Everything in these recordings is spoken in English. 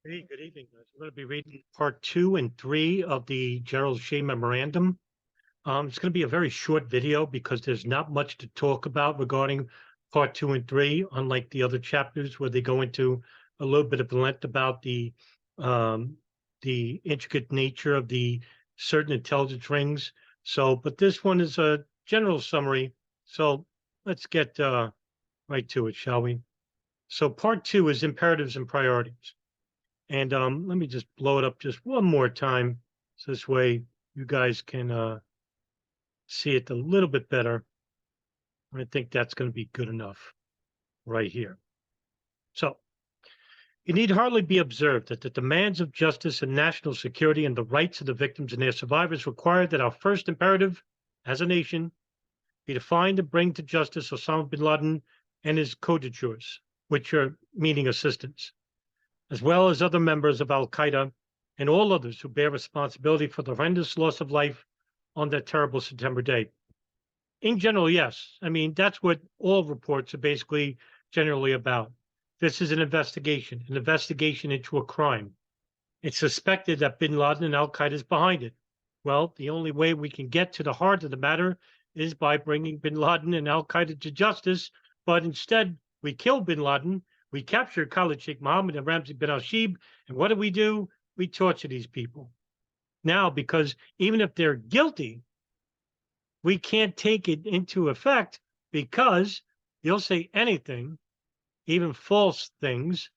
Hey, good evening, guys. I'm going to be reading part 2 and 3 of the Gerald Shea Memorandum. It's going to be a very short video because there's not much to talk about regarding part 2 and 3, unlike the other chapters where they go into a little bit of length about um, the intricate nature of the certain intelligence rings. So, but this one is a general summary. So let's get right to it, shall we? So part 2 is imperatives and priorities. And let me just blow it up just one more time. So this way you guys can see it a little bit better. I think that's going to be good enough right here. So it need hardly be observed that the demands of justice and national security and the rights of the victims and their survivors require that our first imperative as a nation be to find and bring to justice Osama bin Laden and his coadjutors, which are meaning assistants, as well as other members of Al-Qaeda and all others who bear responsibility for the horrendous loss of life on that terrible September day. In general, yes. I mean, that's what all reports are basically generally about. This is an investigation into a crime. It's suspected that bin Laden and Al-Qaeda is behind it. Well, the only way we can get to the heart of the matter is by bringing bin Laden and Al-Qaeda to justice, but instead we kill bin Laden, we capture Khalid Sheikh Mohammed and Ramzi bin al-Shibh, and what do? We torture these people. Now, because even if they're guilty, we can't take it into effect because they'll say anything, even false things,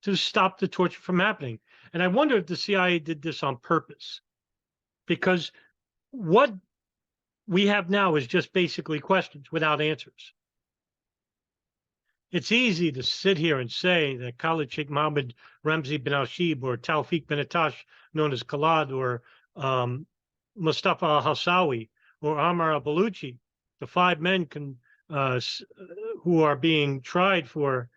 to stop the torture from happening. And I wonder if the CIA did this on purpose, because what we have now is just basically questions without answers. It's easy to sit here and say that Khalid Sheikh Mohammed, Ramzi bin al-Shibh, or Tawfiq bin Attash, known as Khalid, or Mustafa al-Hawsawi, or Ammar al-Baluchi, the 5 men who are being tried for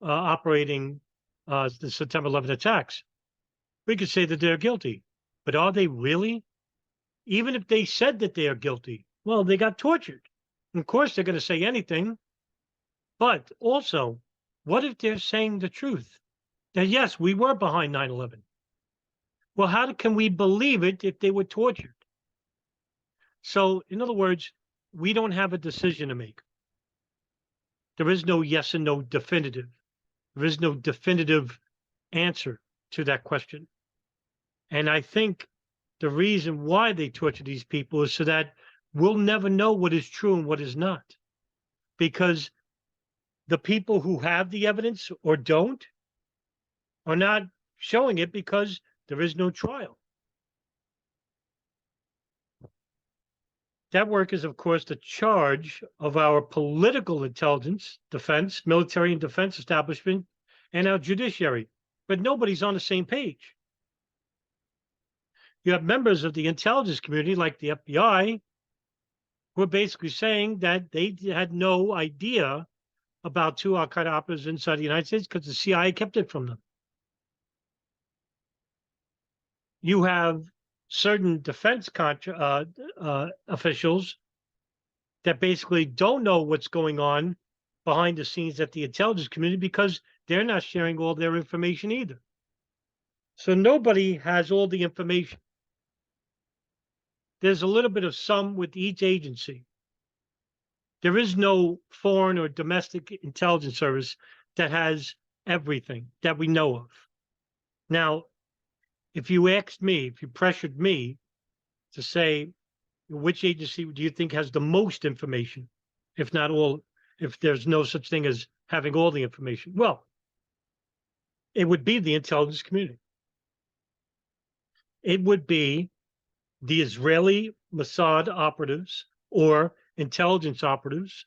operating the September 11 attacks. We could say that they're guilty, but are they really? Even if they said that they are guilty, well, they got tortured. Of course, they're going to say anything. But also, what if they're saying the truth? That yes, we were behind 9/11. Well, how can we believe it if they were tortured? So, in other words, we don't have a decision to make. There is no yes and no definitive. There is no definitive answer to that question. And I think the reason why they torture these people is so that we'll never know what is true and what is not. Because the people who have the evidence or don't are not showing it because there is no trial. That work is, of course, the charge of our political intelligence, defense, military and defense establishment, and our judiciary. But nobody's on the same page. You have members of the intelligence community, like the FBI, who are basically saying that they had no idea about 2 Al-Qaeda operatives inside the United States because the CIA kept it from them. You have certain defense officials that basically don't know what's going on behind the scenes at the intelligence community because they're not sharing all their information either. So nobody has all the information. There's a little bit of some with each agency. There is no foreign or domestic intelligence service that has everything that we know of. Now, if you asked me, if you pressured me to say, which agency do you think has the most information, if not all, if there's no such thing as having all the information? Well, it would be the intelligence community. It would be the Israeli Mossad operatives or intelligence operatives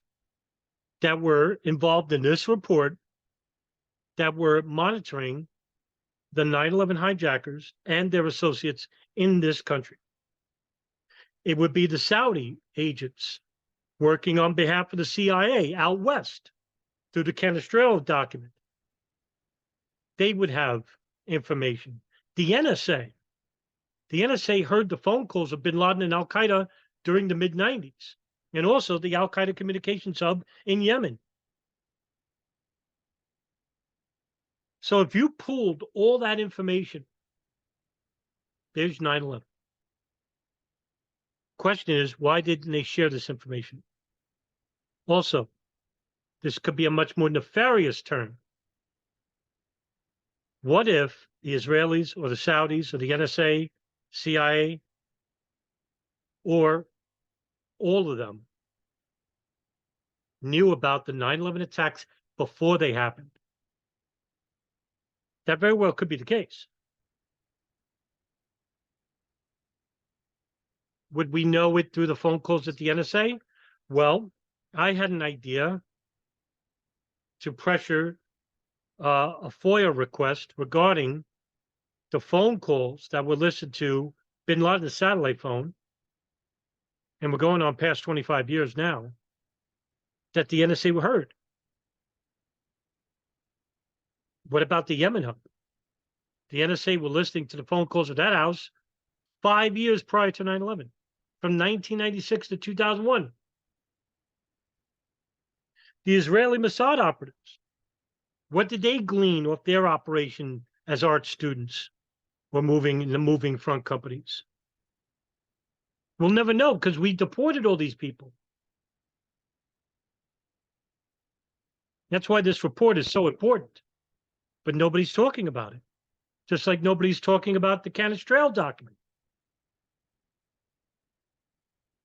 that were involved in this report that were monitoring the 9/11 hijackers and their associates in this country. It would be the Saudi agents working on behalf of the CIA out west through the Canestrello document. They would have information. The NSA heard the phone calls of bin Laden and Al-Qaeda during the mid-90s, and also the Al-Qaeda communications hub in Yemen. So if you pooled all that information, there's 9/11. Question is, why didn't they share this information? Also, this could be a much more nefarious turn. What if the Israelis or the Saudis or the NSA, CIA, or all of them knew about the 9/11 attacks before they happened? That very well could be the case. Would we know it through the phone calls at the NSA? Well, I had an idea to pressure a FOIA request regarding the phone calls that were listened to Bin Laden's satellite phone, and we're going on past 25 years now, that the NSA were heard. What about the Yemen hub? The NSA were listening to the phone calls of that house 5 years prior to 9/11, from 1996 to 2001. The Israeli Mossad operatives, what did they glean off their operation as art students were moving in the moving front companies? We'll never know because we deported all these people. That's why this report is so important, but nobody's talking about it. Just like nobody's talking about the Canistrell document.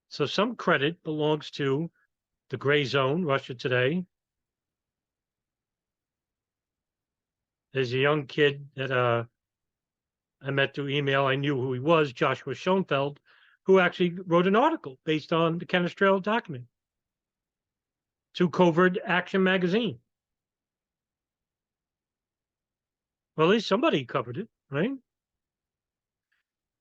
So some credit belongs to the gray zone, Russia Today. There's a young kid that I met through email. I knew who he was, Joshua Schoenfeld, who actually wrote an article based on the Canistrell document to Covert Action Magazine. Well, at least somebody covered it, right?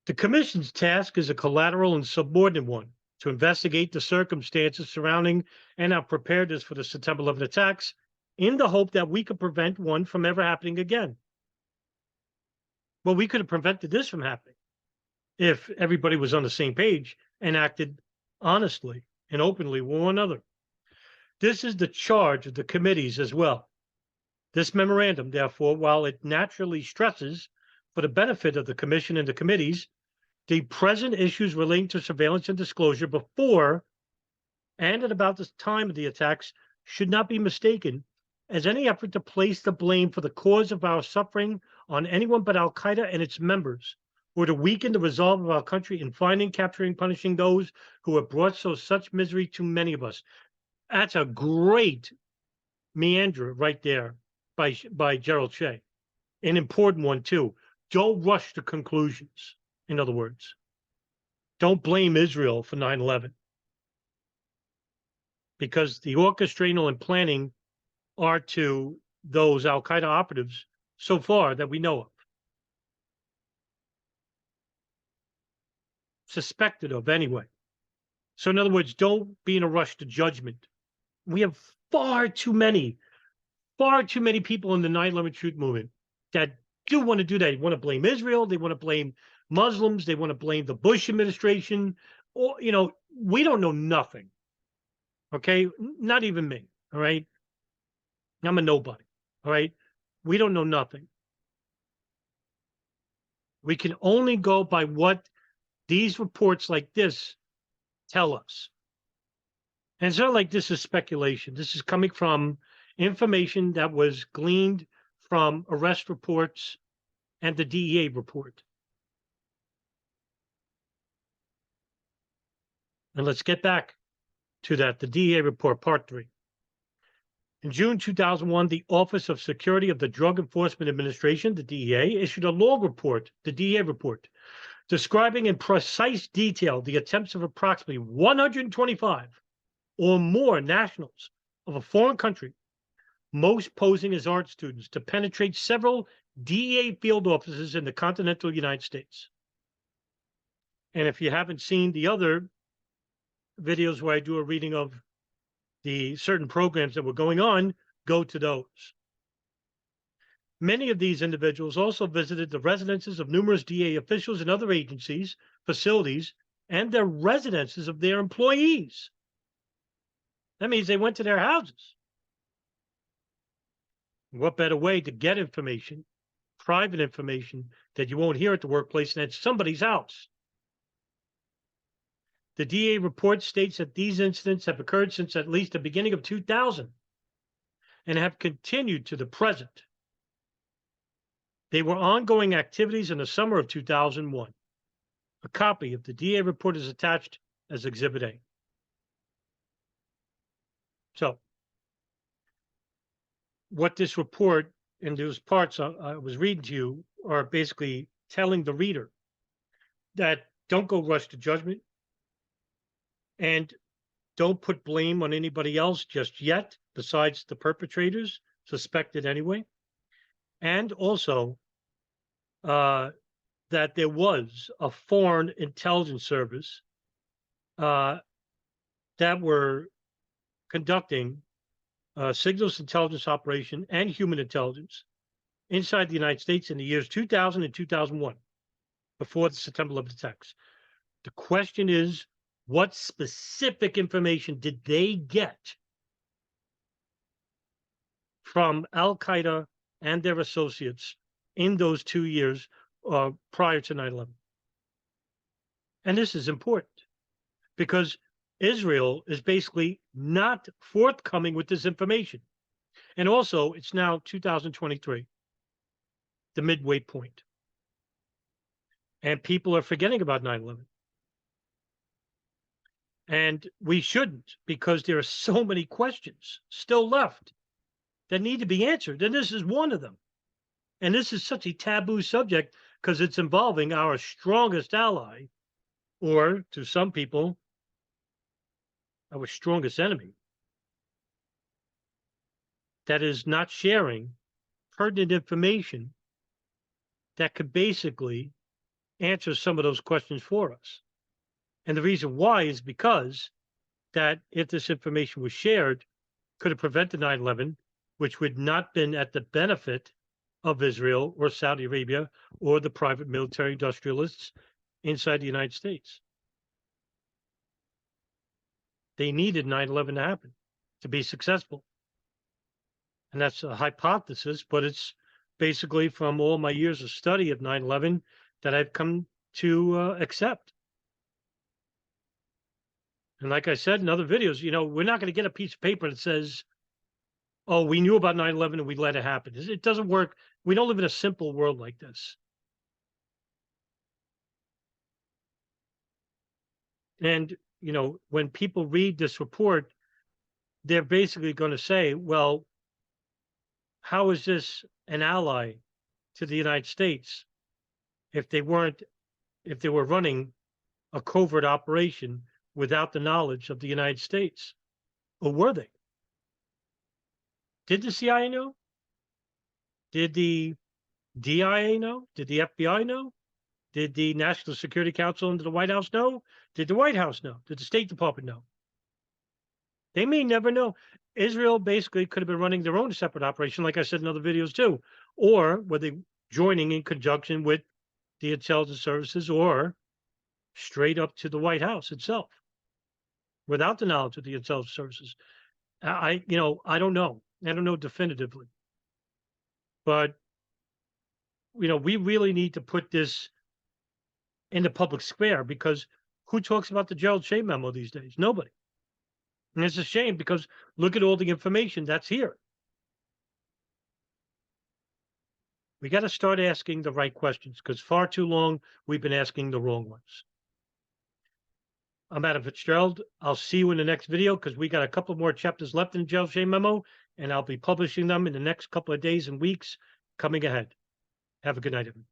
The commission's task is a collateral and subordinate one to investigate the circumstances surrounding and our preparedness for the September 11 attacks in the hope that we could prevent one from ever happening again. Well, we could have prevented this from happening if everybody was on the same page and acted honestly and openly with one another. This is the charge of the committees as well. This memorandum, therefore, while it naturally stresses for the benefit of the commission and the committees, the present issues relating to surveillance and disclosure before and at about the time of the attacks should not be mistaken as any effort to place the blame for the cause of our suffering on anyone but Al Qaeda and its members, or to weaken the resolve of our country in finding, capturing, punishing those who have brought such misery to many of us. That's a great meander right there by Gerald Shea. An important one, too. Don't rush to conclusions. In other words, don't blame Israel for 9/11 because the orchestrating and planning are to those Al Qaeda operatives so far that we know of. Suspected of, anyway. So, in other words, don't be in a rush to judgment. We have far too many people in the 9/11 truth movement that do want to do that. They want to blame Israel. They want to blame Muslims. They want to blame the Bush administration. Or, we don't know nothing. Okay? Not even me. All right? I'm a nobody. All right? We don't know nothing. We can only go by what these reports like this tell us. And it's not like this is speculation. This is coming from information that was gleaned from arrest reports and the DEA report. And let's get back to that, the DEA report, part 3. In June 2001, the Office of Security of the Drug Enforcement Administration, the DEA, issued a log report, the DEA report, describing in precise detail the attempts of approximately 125 or more nationals of a foreign country, most posing as art students, to penetrate several DEA field offices in the continental United States. And if you haven't seen the other videos where I do a reading of the certain programs that were going on, go to those. Many of these individuals also visited the residences of numerous DEA officials and other agencies, facilities, and their residences of their employees. That means they went to their houses. What better way to get information, private information, that you won't hear at the workplace and at somebody's house? The DEA report states that these incidents have occurred since at least the beginning of 2000 and have continued to the present. They were ongoing activities in the summer of 2001. A copy of the DEA report is attached as Exhibit A. So, what this report and those parts I was reading to you are basically telling the reader that don't go rush to judgment and don't put blame on anybody else just yet, besides the perpetrators, suspected anyway. And also that there was a foreign intelligence service that were conducting signals intelligence operation and human intelligence inside the United States in the years 2000 and 2001, before the September 11th attacks. The question is, what specific information did they get from Al Qaeda and their associates in those 2 years prior to 9/11? And this is important because Israel is basically not forthcoming with this information. And also, it's now 2023, the midway point. And people are forgetting about 9/11. And we shouldn't, because there are so many questions still left that need to be answered. And this is one of them. And this is such a taboo subject because it's involving our strongest ally, or to some people, our strongest enemy, that is not sharing pertinent information that could basically answer some of those questions for us. And the reason why is because that if this information was shared, could have prevented 9/11, which would not been at the benefit of Israel or Saudi Arabia or the private military industrialists inside the United States. They needed 9/11 to happen to be successful. And that's a hypothesis, but it's basically from all my years of study of 9/11 that I've come to accept. And like I said in other videos, we're not going to get a piece of paper that says, oh, we knew about 9/11 and we let it happen. It doesn't work. We don't live in a simple world like this. And, when people read this report, they're basically going to say, well, how is this an ally to the United States if they were running a covert operation without the knowledge of the United States? Or were they? Did the CIA know? Did the DIA know? Did the FBI know? Did the National Security Council under the White House know? Did the White House know? Did the State Department know? They may never know. Israel basically could have been running their own separate operation, like I said in other videos too. Or were they joining in conjunction with the intelligence services, or straight up to the White House itself without the knowledge of the intelligence services? I don't know. I don't know definitively. But, we really need to put this in the public square, because who talks about the Gerald Shea memo these days? Nobody. And it's a shame, because look at all the information that's here. We got to start asking the right questions, because far too long we've been asking the wrong ones. I'm Adam Fitzgerald. I'll see you in the next video, because we got a couple more chapters left in the Gerald Shea memo, and I'll be publishing them in the next couple of days and weeks coming ahead. Have a good night, everyone.